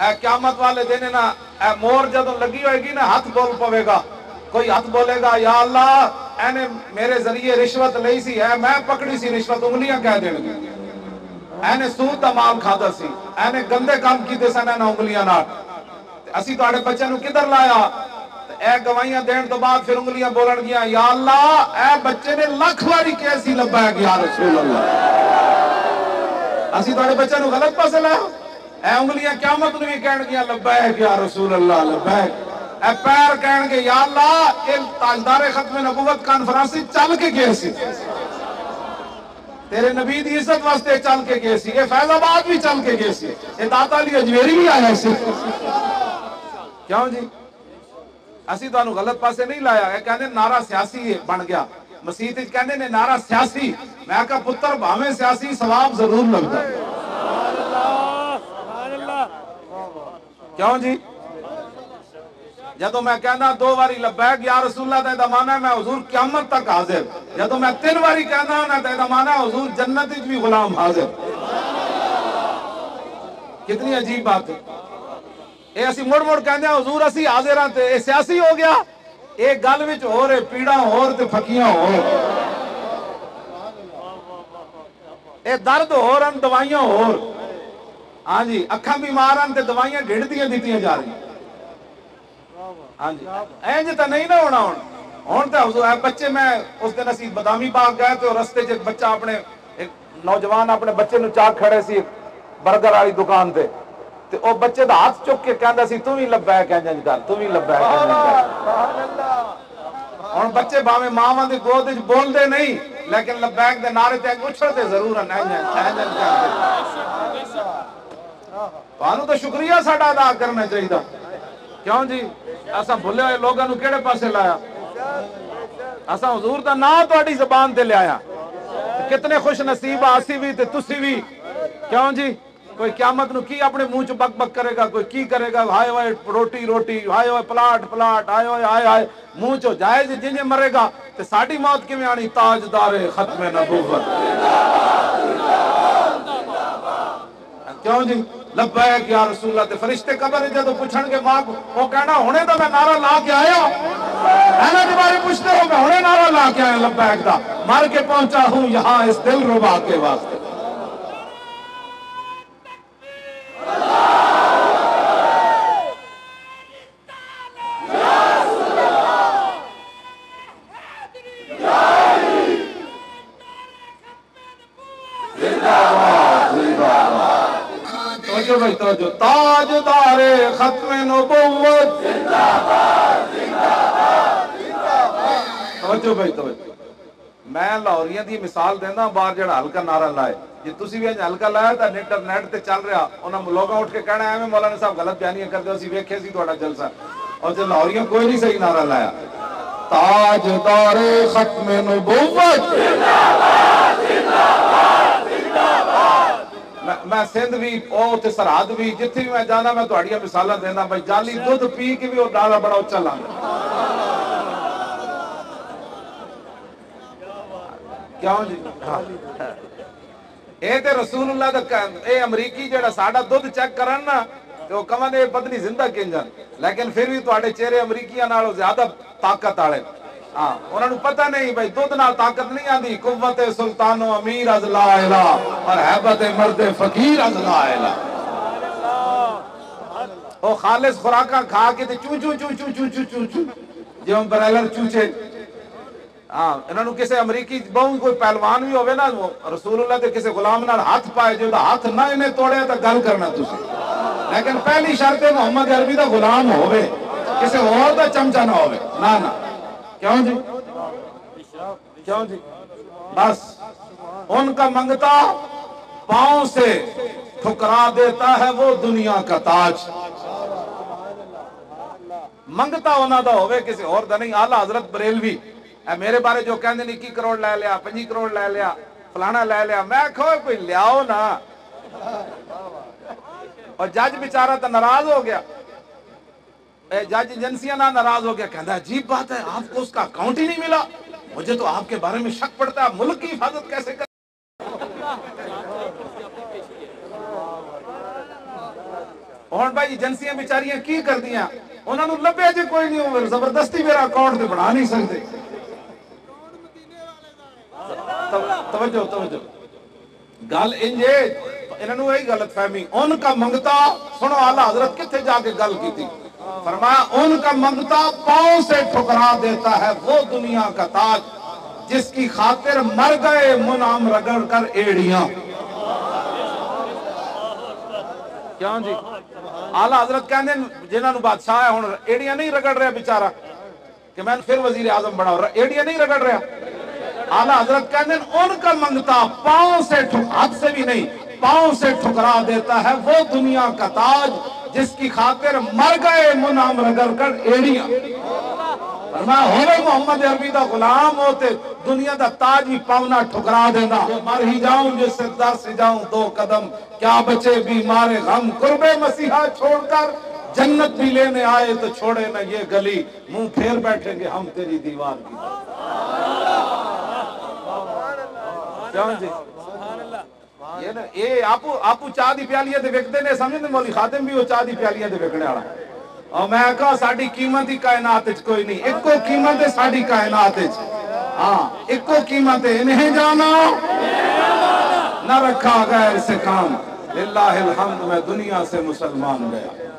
اے قیامت والے دن نا اے مور جدوں لگی ہوئے گی نا ہاتھ بول پوے گا، کوئی ہاتھ بولے گا یا اللہ اینے میرے ذریعے رشوت لئی سی ہے، میں پکڑی سی رشوت، انگلیاں کہہ دین گی اینے سود دا مال کھادا سی، اینے گندے کام کیتے سن اینا انگلیاں نال، اسی تواڈے بچے نو کدھر لایا؟ اے گواہیاں دین تو بعد پھر انگلیاں بولن گیاں یا اللہ اے بچے نے لاکھ واری کیسی لبیک یا رسول اللہ، اسی تواڈے بچے نو غلط پاسے لایا، اے انگلیاں قیامت نو بھی کہن گیاں لبیک یا رسول اللہ لبیک، اے پیر کہن گے یا اللہ اے تاجدار ختم نبوت کانفرنس چل کے گئے سی، تیرے نبی دی عزت واسطے چل کے گئے سی، یہ فیض آباد بھی چل کے گئے سی، یہ داتا علی اجمیری بھی آیا سی، کیوں جی؟ اسی تو غلط پاسے نہیں لایا، یہ کہنے نعرہ سیاسی بن گیا، مسیح کہنے نے نعرہ سیاسی، میں کہا پتر بھاویں سیاسی ثواب ضرور لگتا، کیوں جی؟ جدو میں کہنا 2 واری لبیک یا رسول اللہ تے دا معنی ہے میں حضور قیامت تک حاضر، جدو میں 3 واری کہنا نا تے دا معنی ہے حضور جنت وچ بھی غلام حاضر، کتنی عجیب بات ہے، اے اسی مڑ مڑ کہنے حضور اسی حاضر ہاں تے اے سیاسی ہو گیا، اے گل وچ ہو رہے پیڑاں ہور تے پھکیاں ہور، اے درد ہو رہن دوائیاں ہور، ہاں جی اکھاں بیمار ہیں تے دوائیاں ڈھڑ دیاں دیتیاں جا رہی ہیں، ہاں جی اینج تے نہیں نہ ہونا ہون تے حضور بچے میں اس دن اسی بادامی باغ گئے تے رستے چ بچہ اپنے ایک نوجوان اپنے بچے نو چاک کھڑے سی برگر والی دکان تے تے او بچے دا ہاتھ چک کے کہندا سی تو بھی لبیک انج کر تو بھی لبیک انج کر، ہن بچے بھاویں ماواں دی گود وچ بول دے نہیں لیکن لبیک دے نعرے تے اچھلدے ضرور ہیں انج کر، تانوں تو شکریہ ساڈا ادا کرنا چاہیے، کیوں جی اساں بھلے ہوئے لوگاں نو کیڑے پاسے لایا، اساں حضور دا نام تہاڈی زبان تے لے آیا، کتنے خوش نصیب آسی بھی تے تسی بھی، کیوں جی کوئی قیامت نو کی اپنے منہ چ بک بک کرے گا، کوئی کی کرے گا، ہائے ہوئے روٹی روٹی، ہائے ہوئے پلاٹ پلاٹ، ہائے ہوئے ہائے ہائے، منہ چو جائز جنجے مرے گا تے ساڈی موت کیویں آنی؟ تاجدار ختم نبوت، کیوں جی لبیک یا رسول اللہ تے فرشتے قبر جدو پوچھن گے ماں کو وہ کہنا ہونے تو میں نعرہ لا کے آیا، اینا جباری پوچھتے ہو میں ہونے نعرہ لا کے آیا لبیک دا، مر کے پہنچا ہوں یہاں اس دل ربا کے واسطے، توجہ بھائی توجہ، تاجدار ختم نبوت، توجہ بھائی توجہ، میں لاہوریاں دی مثال دینا باہر جڑا ہلکا نعرہ لائے، جی تسی بھی ہلکا لایا تا انٹرنیٹ تے چل رہا انہاں لوگاں اٹھ کے کہنا ہے میں مولانا صاحب غلط بیانیاں کر دے اسی ویکھے سی تہاڈا جلسہ، اور جے لاہوریاں کوئی نہیں صحیح نعرہ لایا، تاجدار ختم نبوت، میں سندھ بھی او تے سرحد بھی جتھے بھی میں جانا میں تہاڈیاں مثالاں دینا بھائی جعلی دودھ پی کے بھی وہ ڈالا بڑا اچھا لاندا، کیوں جی اے تے رسول اللہ دا اے امریکی جڑا ساڈا دودھ چیک کرن نا تے او کہن اے پتہ نہیں زندہ کنجن، لیکن پھر بھی تہاڈے چہرے امریکیاں نالوں زیادہ طاقت والے، ہاں انہاں نوں پتہ نہیں بھائی دودھ نال طاقت نہیں آندی، قوت سلطان و امیر از لا الہ اور ہیبت مرد فقیر از لا الہ، او خالص خوراکاں کھا کے تے چوں چوں چوں چوں چوں چوں چوں چوں جیوں برائلر چوچے، ہاں انہاں نوں کسے امریکی بہوں کوئی پہلوان بھی ہوے نا رسول اللہ دے کسے غلام نال ہاتھ پائے جو دا ہاتھ نہ انہیں توڑے تے گل کرنا تسی، لیکن پہلی شرط ہے محمد عربی دا غلام ہوے، کسے اور دا چمچا نہ ہوے، نہ نہ، کیوں جی کیوں جی بس ان کا منگتا پاؤں سے ٹھکرا دیتا ہے وہ دنیا کا تاج، منگتا انہاں دا ہوے کسی اور دا نہیں، اعلیٰ حضرت بریلوی اے میرے بارے جو کہندے نے 21 کروڑ لے لیا 25 کروڑ لے لیا فلانا لے لیا، میں کہو کوئی لیاؤ نا، اور جج بیچارہ تو ناراض ہو گیا، جج ایجنسیاں نہ ناراض ہو گیا، کہندا عجیب بات ہے آپ کو اس کا اکاؤنٹ ہی نہیں ملا، مجھے تو آپ کے بارے میں شک پڑتا ہے ملک کی حفاظت کیسے کر، ہن بھائی ایجنسیاں بیچاریاں کی کردیاں انہاں نوں لبے جے کوئی نہیں ہو زبردستی میرا اکاؤنٹ تے بنا نہیں سکتے. توجہ توجہ گل انجے انہاں نوں یہی غلط فہمی ان کا منگتا سنو اعلیٰ حضرت کتھے جا کے گل کی فرمایا ان کا منگتا پاؤں سے ٹھکرا دیتا ہے وہ دنیا کا تاج جس کی خاطر مر گئے منعم رگڑ کر ایڑیاں. کیوں جی اعلیٰ حضرت کہندے جنہاں نوں بادشاہ ہے ہن ایڑیاں نہیں رگڑ رہا بیچارہ کہ میں پھر وزیر اعظم بناؤ ایڑیاں نہیں رگڑ رہا. اعلیٰ حضرت کہندے ان کا منگتا پاؤں سے ہاتھ سے بھی نہیں پاؤں سے ٹھکرا دیتا ہے وہ دنیا کا تاج جس کی خاطر مر گئے منعم رگڑ کر ایڑیاں. فرمایا ہوئے محمد عربی دا غلام ہوتے دنیا دا تاج ہی پاؤنا ٹھکرا دینا. مر ہی جاؤں جس سے در سے جاؤں 2 قدم کیا بچے بیمار غم قرب مسیحا چھوڑ کر جنت بھی لینے آئے تو چھوڑے نہ یہ گلی منہ پھیر بیٹھیں گے ہم تیری دیوار کی. کیوں جی یہ نا اے آپو چاہ دی پیالیاں دے وکدے نے سمجھتے مولی خادم بھی وہ چاہ دی پیالیاں دے وکنے والا اور میں کہا ساڈی قیمت ہی کائنات وچ کوئی نہیں ایکو قیمت ہے ساڈی کائنات وچ. ہاں ایکو قیمت ہے انہیں جانا نہ رکھا غیر سے کام للہ الحمد میں دنیا سے مسلمان گیا.